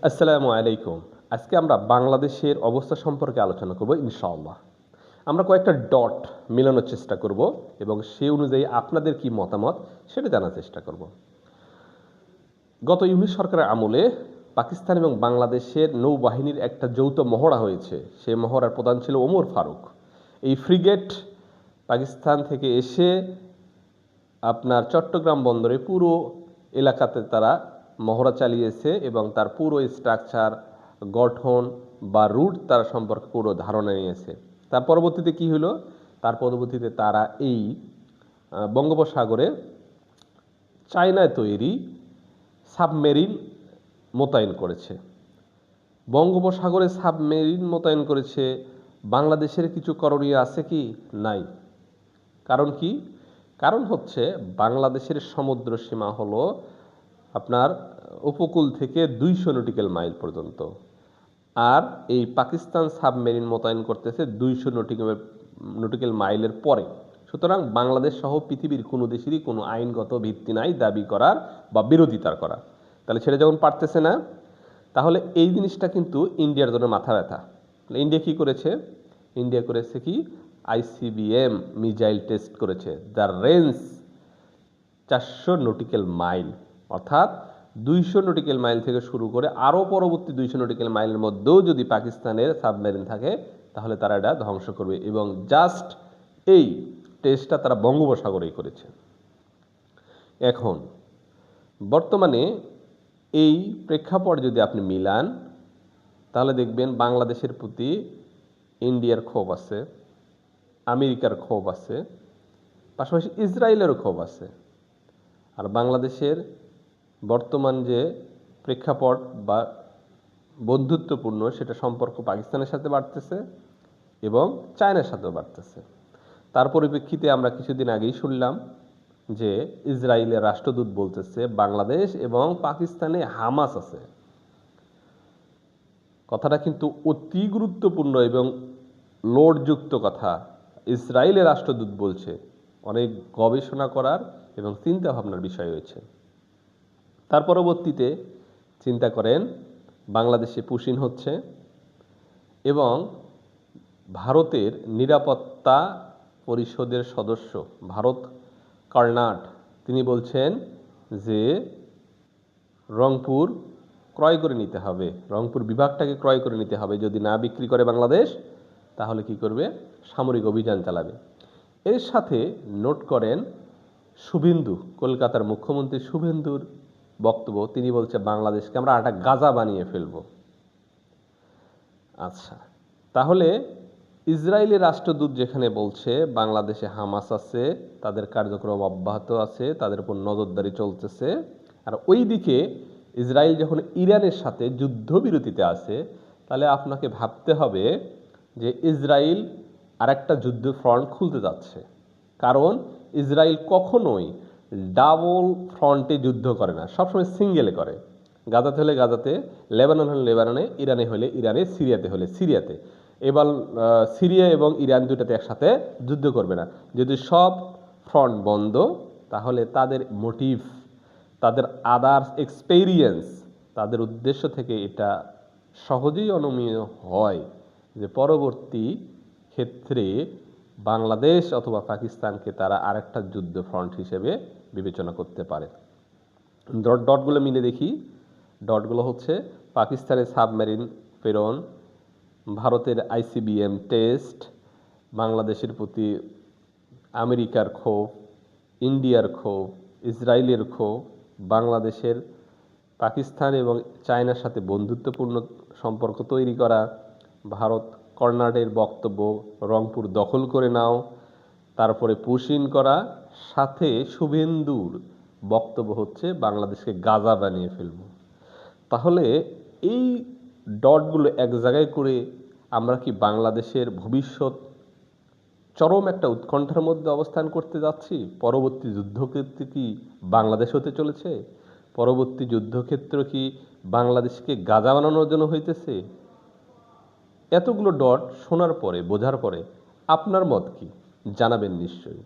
আসসালামু আলাইকুম। আজকে আমরা বাংলাদেশের অবস্থা সম্পর্কে আলোচনা করব ইনশাআল্লাহ। আমরা কয়েকটা ডট মেলানোর চেষ্টা করব এবং সেই অনুযায়ী আপনাদের কি মতামত সেটা জানার চেষ্টা করব। গত ইউনূস সরকারের আমলে পাকিস্তান এবং বাংলাদেশের নৌবাহিনীর একটা যৌথ মহড়া হয়েছে। সেই মহড়ার প্রধান ছিল ওমর ফারুক। এই ফ্রিগেট পাকিস্তান থেকে এসে আপনার চট্টগ্রাম বন্দরে পুরো এলাকাতে তারা মহড়া চালিয়েছে এবং তার পুরো স্ট্রাকচার, গঠন বা রুট তারা সম্পর্কে পুরো ধারণা নিয়েছে। তার পরবর্তীতে কি হলো? তার পরবর্তীতে তারা এই বঙ্গোপসাগরে চায়নায় তৈরি সাবমেরিন মোতায়েন করেছে। বঙ্গোপসাগরে সাবমেরিন মোতায়েন করেছে। বাংলাদেশের কিছু করণীয় আছে কি? নাই। কারণ কি? কারণ হচ্ছে বাংলাদেশের সমুদ্র সীমা হলো আপনার উপকূল থেকে 200 নটিক্যাল মাইল পর্যন্ত। আর এই পাকিস্তান সাবমেরিন মোতায়েন করতেছে 200 নটিক্যাল মাইলের পরে। সুতরাং বাংলাদেশ সহ পৃথিবীর কোনো দেশেরই কোনো আইনগত ভিত্তি নাই দাবি করার বা বিরোধিতার করা। তাহলে সেটা যখন পারতেছে না, তাহলে এই জিনিসটা কিন্তু ইন্ডিয়ার জন্য মাথা ব্যথা। ইন্ডিয়া কি করেছে? ইন্ডিয়া করেছে কি? আইসিবিএম মিসাইল টেস্ট করেছে, যার রেঞ্জ 400 নটিক্যাল মাইল, অর্থাৎ 200 নটিক্যাল মাইল থেকে শুরু করে আরও পরবর্তী 200 নটিক্যাল মাইলের মধ্যেও যদি পাকিস্তানের সাবমেরিন থাকে তাহলে তারা এটা ধ্বংস করবে। এবং জাস্ট এই টেস্টটা তারা বঙ্গোপসাগরেই করেছে। এখন বর্তমানে এই প্রেক্ষাপট যদি আপনি মিলান তাহলে দেখবেন বাংলাদেশের প্রতি ইন্ডিয়ার ক্ষোভ আছে, আমেরিকার ক্ষোভ আছে, পাশাপাশি ইসরায়েলেরও ক্ষোভ আছে। আর বাংলাদেশের বর্তমান যে প্রেক্ষাপট বা বন্ধুত্বপূর্ণ সেটা সম্পর্ক পাকিস্তানের সাথে বাড়তেছে এবং চায়নার সাথেও বাড়তেছে। তার পরিপ্রেক্ষিতে আমরা কিছুদিন আগেই শুনলাম যে ইসরায়েলের রাষ্ট্রদূত বলতেছে বাংলাদেশ এবং পাকিস্তানে হামাস আছে। কথাটা কিন্তু অতি গুরুত্বপূর্ণ এবং লোডযুক্ত কথা। ইসরায়েলের রাষ্ট্রদূত বলছে, অনেক গবেষণা করার এবং চিন্তা ভাবনার বিষয় হয়েছে। তার পরবর্তীতে চিন্তা করেন বাংলাদেশে পুশিন হচ্ছে এবং ভারতের নিরাপত্তা পরিষদের সদস্য ভারত কর্নাট তিনি বলছেন যে রংপুর ক্রয় করে নিতে হবে, রংপুর বিভাগটাকে ক্রয় করে নিতে হবে। যদি না বিক্রি করে বাংলাদেশ তাহলে কি করবে? সামরিক অভিযান চালাবে। এর সাথে নোট করেন শুভেন্দু, কলকাতার মুখ্যমন্ত্রী শুভেন্দুর বক্তব্য। তিনি বলছে বাংলাদেশকে আমরা একটা গাজা বানিয়ে ফেলব। আচ্ছা, তাহলে ইসরায়েলের রাষ্ট্রদূত যেখানে বলছে বাংলাদেশে হামাস আছে, তাদের কার্যক্রম অব্যাহত আছে, তাদের উপর নজরদারি চলতেছে, আর ওইদিকে ইসরায়েল যখন ইরানের সাথে যুদ্ধবিরতিতে আছে, তাহলে আপনাকে ভাবতে হবে যে ইসরায়েল আরেকটা যুদ্ধ ফ্রন্ট খুলতে যাচ্ছে। কারণ ইসরায়েল কখনোই ডাবল ফ্রন্টে যুদ্ধ করে না, সবসময় সিঙ্গেলে করে। গাজাতে হলে গাজাতে, লেবানন হলে লেবাননে, ইরানে হলে ইরানে, সিরিয়াতে হলে সিরিয়াতে। এবার সিরিয়া এবং ইরান দুটাতে একসাথে যুদ্ধ করবে না। যদি সব ফ্রন্ট বন্ধ, তাহলে তাদের মোটিভ, তাদের আদার্স এক্সপেরিয়েন্স, তাদের উদ্দেশ্য থেকে এটা সহজেই অনুমেয় হয় যে পরবর্তী ক্ষেত্রে বাংলাদেশ অথবা পাকিস্তানকে তারা আরেকটা যুদ্ধ ফ্রন্ট হিসেবে বিবেচনা করতে পারে। ডটগুলো মিলে দেখি। ডটগুলো হচ্ছে পাকিস্তানের সাবমেরিন প্রেরণ, ভারতের আইসিবিএম টেস্ট, বাংলাদেশের প্রতি আমেরিকার ক্ষোভ, ইন্ডিয়ার ক্ষোভ, ইসরায়েলের ক্ষোভ, বাংলাদেশের পাকিস্তান এবং চায়নার সাথে বন্ধুত্বপূর্ণ সম্পর্ক তৈরি করা, ভারত কর্নাটের বক্তব্য রংপুর দখল করে নাও, তারপরে পুশিন করা, সাথে শুভেন্দুর বক্তব্য হচ্ছে বাংলাদেশকে গাজা বানিয়ে ফেলব। তাহলে এই ডটগুলো এক জায়গায় করে আমরা কি বাংলাদেশের ভবিষ্যৎ চরম একটা উৎকণ্ঠার মধ্যে অবস্থান করতে যাচ্ছি? পরবর্তী যুদ্ধক্ষেত্রে কি বাংলাদেশ হতে চলেছে? পরবর্তী যুদ্ধক্ষেত্র কি বাংলাদেশকে গাজা বানানোর জন্য হইতেছে? এতগুলো ডট শোনার পরে, বোঝার পরে আপনার মত কি? জানাবেন নিশ্চয়ই।